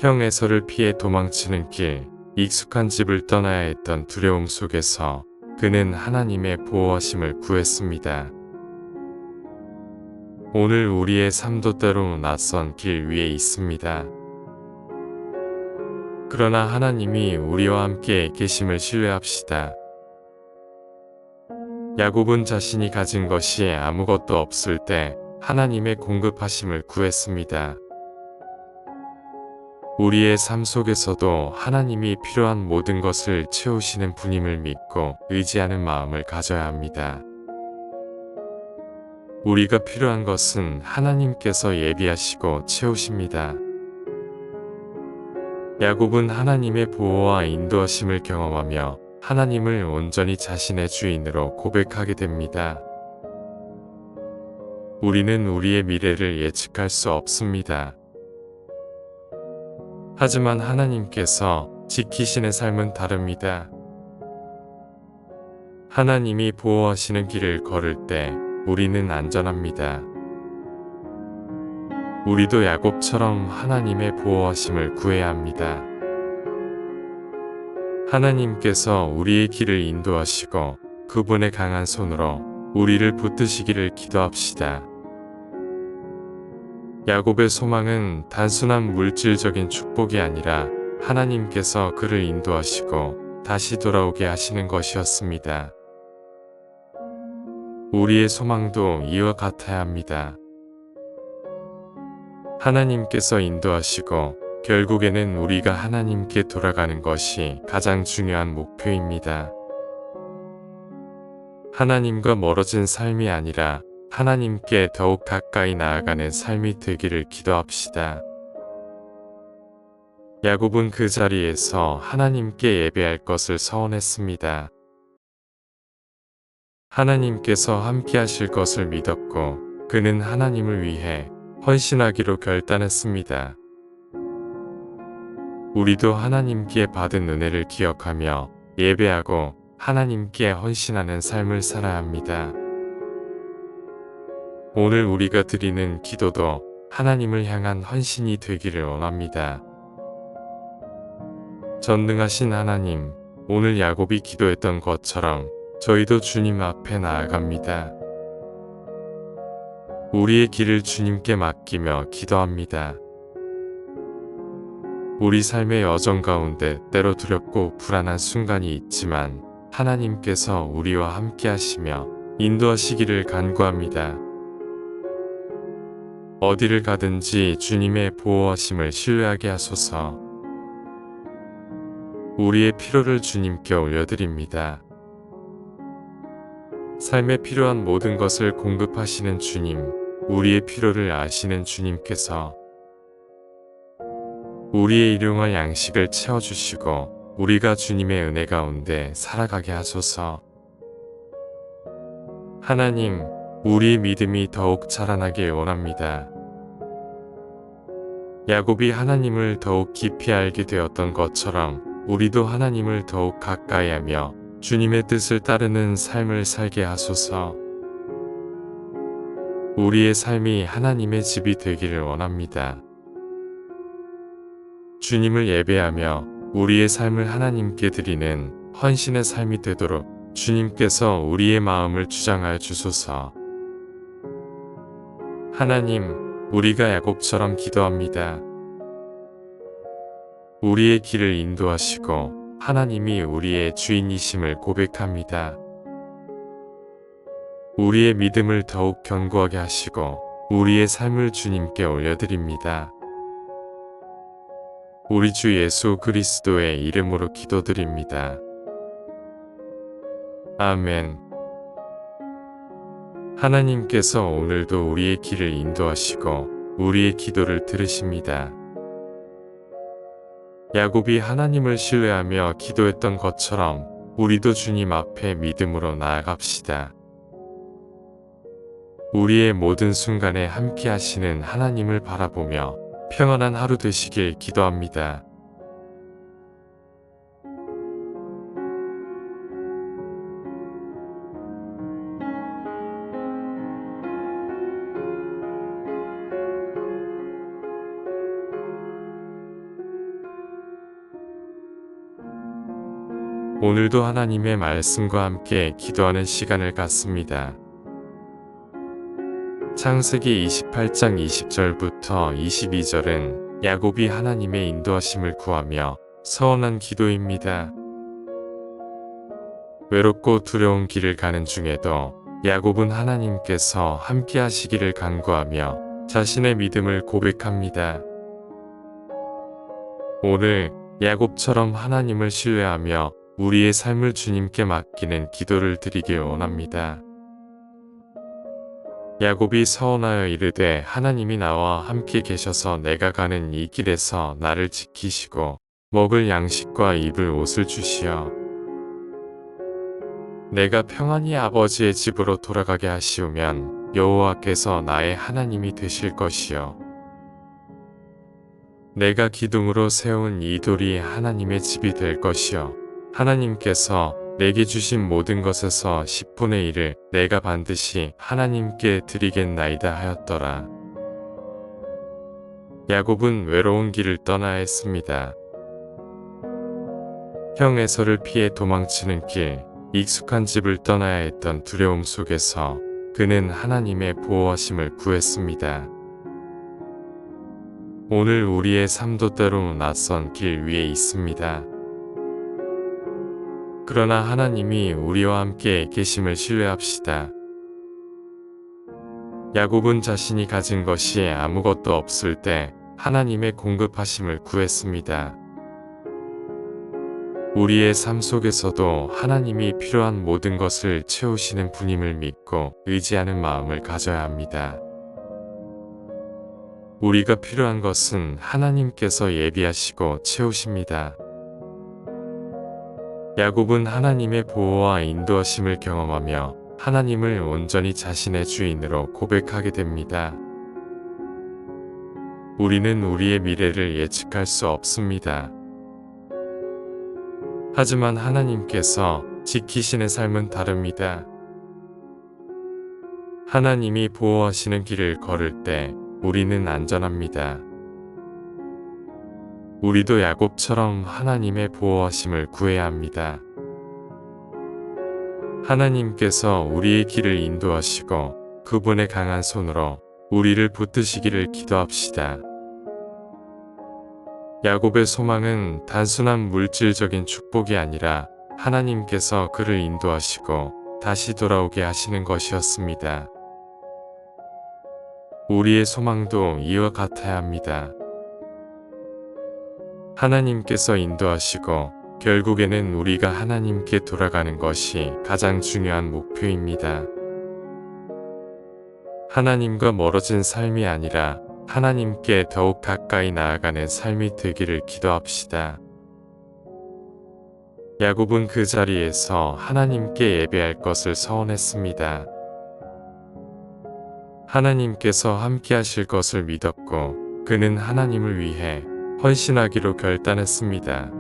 형 에서를 피해 도망치는 길, 익숙한 집을 떠나야 했던 두려움 속에서 그는 하나님의 보호하심을 구했습니다. 오늘 우리의 삶도 때로 낯선 길 위에 있습니다. 그러나 하나님이 우리와 함께 계심을 신뢰합시다. 야곱은 자신이 가진 것이 아무것도 없을 때 하나님의 공급하심을 구했습니다. 우리의 삶 속에서도 하나님이 필요한 모든 것을 채우시는 분임을 믿고 의지하는 마음을 가져야 합니다. 우리가 필요한 것은 하나님께서 예비하시고 채우십니다. 야곱은 하나님의 보호와 인도하심을 경험하며 하나님을 온전히 자신의 주인으로 고백하게 됩니다. 우리는 우리의 미래를 예측할 수 없습니다. 하지만 하나님께서 지키시는 삶은 다릅니다. 하나님이 보호하시는 길을 걸을 때 우리는 안전합니다. 우리도 야곱처럼 하나님의 보호하심을 구해야 합니다. 하나님께서 우리의 길을 인도하시고 그분의 강한 손으로 우리를 붙드시기를 기도합시다. 야곱의 소망은 단순한 물질적인 축복이 아니라 하나님께서 그를 인도하시고 다시 돌아오게 하시는 것이었습니다. 우리의 소망도 이와 같아야 합니다. 하나님께서 인도하시고 결국에는 우리가 하나님께 돌아가는 것이 가장 중요한 목표입니다. 하나님과 멀어진 삶이 아니라 하나님께 더욱 가까이 나아가는 삶이 되기를 기도합시다. 야곱은 그 자리에서 하나님께 예배할 것을 서원했습니다. 하나님께서 함께 하실 것을 믿었고 그는 하나님을 위해 헌신하기로 결단했습니다. 우리도 하나님께 받은 은혜를 기억하며 예배하고 하나님께 헌신하는 삶을 살아야 합니다. 오늘 우리가 드리는 기도도 하나님을 향한 헌신이 되기를 원합니다. 전능하신 하나님, 오늘 야곱이 기도했던 것처럼 저희도 주님 앞에 나아갑니다. 우리의 길을 주님께 맡기며 기도합니다. 우리 삶의 여정 가운데 때로 두렵고 불안한 순간이 있지만 하나님께서 우리와 함께 하시며 인도하시기를 간구합니다. 어디를 가든지 주님의 보호하심을 신뢰하게 하소서. 우리의 필요를 주님께 올려드립니다. 삶에 필요한 모든 것을 공급하시는 주님, 우리의 필요를 아시는 주님께서 우리의 일용할 양식을 채워주시고 우리가 주님의 은혜 가운데 살아가게 하소서. 하나님, 우리의 믿음이 더욱 자라나길 원합니다. 야곱이 하나님을 더욱 깊이 알게 되었던 것처럼 우리도 하나님을 더욱 가까이 하며 주님의 뜻을 따르는 삶을 살게 하소서. 우리의 삶이 하나님의 집이 되기를 원합니다. 주님을 예배하며 우리의 삶을 하나님께 드리는 헌신의 삶이 되도록 주님께서 우리의 마음을 주장하여 주소서. 하나님, 우리가 야곱처럼 기도합니다. 우리의 길을 인도하시고 하나님이 우리의 주인이심을 고백합니다. 우리의 믿음을 더욱 견고하게 하시고 우리의 삶을 주님께 올려드립니다. 우리 주 예수 그리스도의 이름으로 기도드립니다. 아멘. 하나님께서 오늘도 우리의 길을 인도하시고 우리의 기도를 들으십니다. 야곱이 하나님을 신뢰하며 기도했던 것처럼 우리도 주님 앞에 믿음으로 나아갑시다. 우리의 모든 순간에 함께 하시는 하나님을 바라보며 평안한 하루 되시길 기도합니다. 오늘도 하나님의 말씀과 함께 기도하는 시간을 갖습니다. 창세기 28장 20절부터 22절은 야곱이 하나님의 인도하심을 구하며 서원한 기도입니다. 외롭고 두려운 길을 가는 중에도 야곱은 하나님께서 함께 하시기를 간구하며 자신의 믿음을 고백합니다. 오늘 야곱처럼 하나님을 신뢰하며 우리의 삶을 주님께 맡기는 기도를 드리길 원합니다. 야곱이 서원하여 이르되 하나님이 나와 함께 계셔서 내가 가는 이 길에서 나를 지키시고 먹을 양식과 입을 옷을 주시어 내가 평안히 아버지의 집으로 돌아가게 하시우면 여호와께서 나의 하나님이 되실 것이요 내가 기둥으로 세운 이 돌이 하나님의 집이 될 것이요 하나님께서 내게 주신 모든 것에서 10분의 1을 내가 반드시 하나님께 드리겠나이다 하였더라. 야곱은 외로운 길을 떠나야 했습니다. 형 에서를 피해 도망치는 길, 익숙한 집을 떠나야 했던 두려움 속에서 그는 하나님의 보호하심을 구했습니다. 오늘 우리의 삶도 때로 낯선 길 위에 있습니다. 그러나 하나님이 우리와 함께 계심을 신뢰합시다. 야곱은 자신이 가진 것이 아무것도 없을 때 하나님의 공급하심을 구했습니다. 우리의 삶 속에서도 하나님이 필요한 모든 것을 채우시는 분임을 믿고 의지하는 마음을 가져야 합니다. 우리가 필요한 것은 하나님께서 예비하시고 채우십니다. 야곱은 하나님의 보호와 인도하심을 경험하며 하나님을 온전히 자신의 주인으로 고백하게 됩니다. 우리는 우리의 미래를 예측할 수 없습니다. 하지만 하나님께서 지키시는 삶은 다릅니다. 하나님이 보호하시는 길을 걸을 때 우리는 안전합니다. 우리도 야곱처럼 하나님의 보호하심을 구해야 합니다. 하나님께서 우리의 길을 인도하시고 그분의 강한 손으로 우리를 붙드시기를 기도합시다. 야곱의 소망은 단순한 물질적인 축복이 아니라 하나님께서 그를 인도하시고 다시 돌아오게 하시는 것이었습니다. 우리의 소망도 이와 같아야 합니다. 하나님께서 인도하시고 결국에는 우리가 하나님께 돌아가는 것이 가장 중요한 목표입니다. 하나님과 멀어진 삶이 아니라 하나님께 더욱 가까이 나아가는 삶이 되기를 기도합시다. 야곱은 그 자리에서 하나님께 예배할 것을 서원했습니다. 하나님께서 함께 하실 것을 믿었고 그는 하나님을 위해 헌신하기로 결단했습니다.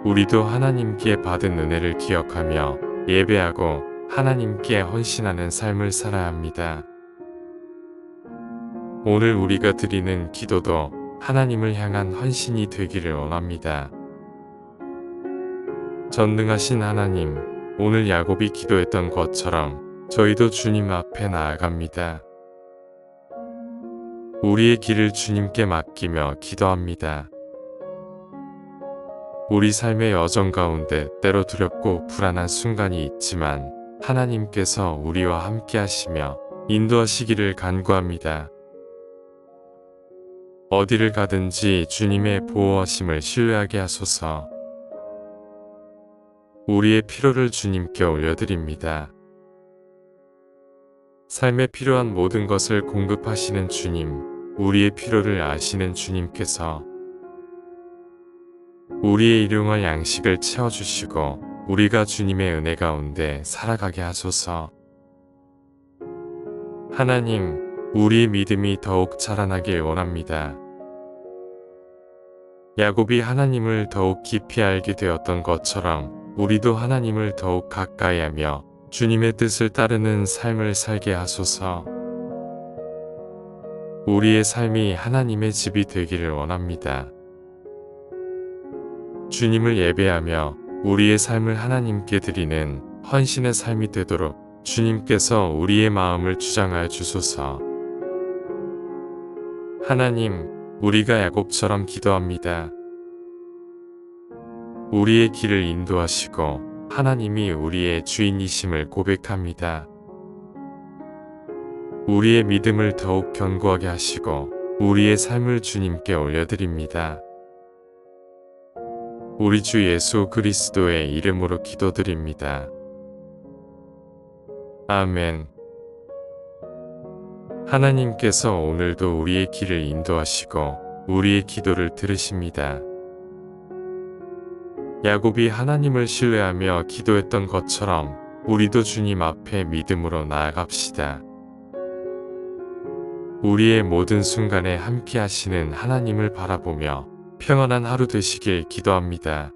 우리도 하나님께 받은 은혜를 기억하며 예배하고 하나님께 헌신하는 삶을 살아야 합니다. 오늘 우리가 드리는 기도도 하나님을 향한 헌신이 되기를 원합니다. 전능하신 하나님, 오늘 야곱이 기도했던 것처럼 저희도 주님 앞에 나아갑니다. 우리의 길을 주님께 맡기며 기도합니다. 우리 삶의 여정 가운데 때로 두렵고 불안한 순간이 있지만 하나님께서 우리와 함께 하시며 인도하시기를 간구합니다. 어디를 가든지 주님의 보호하심을 신뢰하게 하소서. 우리의 필요를 주님께 올려드립니다. 삶에 필요한 모든 것을 공급하시는 주님, 우리의 필요를 아시는 주님께서 우리의 일용할 양식을 채워주시고 우리가 주님의 은혜 가운데 살아가게 하소서. 하나님, 우리의 믿음이 더욱 자라나길 원합니다. 야곱이 하나님을 더욱 깊이 알게 되었던 것처럼 우리도 하나님을 더욱 가까이 하며 주님의 뜻을 따르는 삶을 살게 하소서. 우리의 삶이 하나님의 집이 되기를 원합니다. 주님을 예배하며 우리의 삶을 하나님께 드리는 헌신의 삶이 되도록 주님께서 우리의 마음을 주장하여 주소서. 하나님, 우리가 야곱처럼 기도합니다. 우리의 길을 인도하시고 하나님이 우리의 주인이심을 고백합니다. 우리의 믿음을 더욱 견고하게 하시고 우리의 삶을 주님께 올려드립니다. 우리 주 예수 그리스도의 이름으로 기도드립니다. 아멘. 하나님께서 오늘도 우리의 길을 인도하시고 우리의 기도를 들으십니다. 야곱이 하나님을 신뢰하며 기도했던 것처럼 우리도 주님 앞에 믿음으로 나아갑시다. 우리의 모든 순간에 함께 하시는 하나님을 바라보며 평안한 하루 되시길 기도합니다.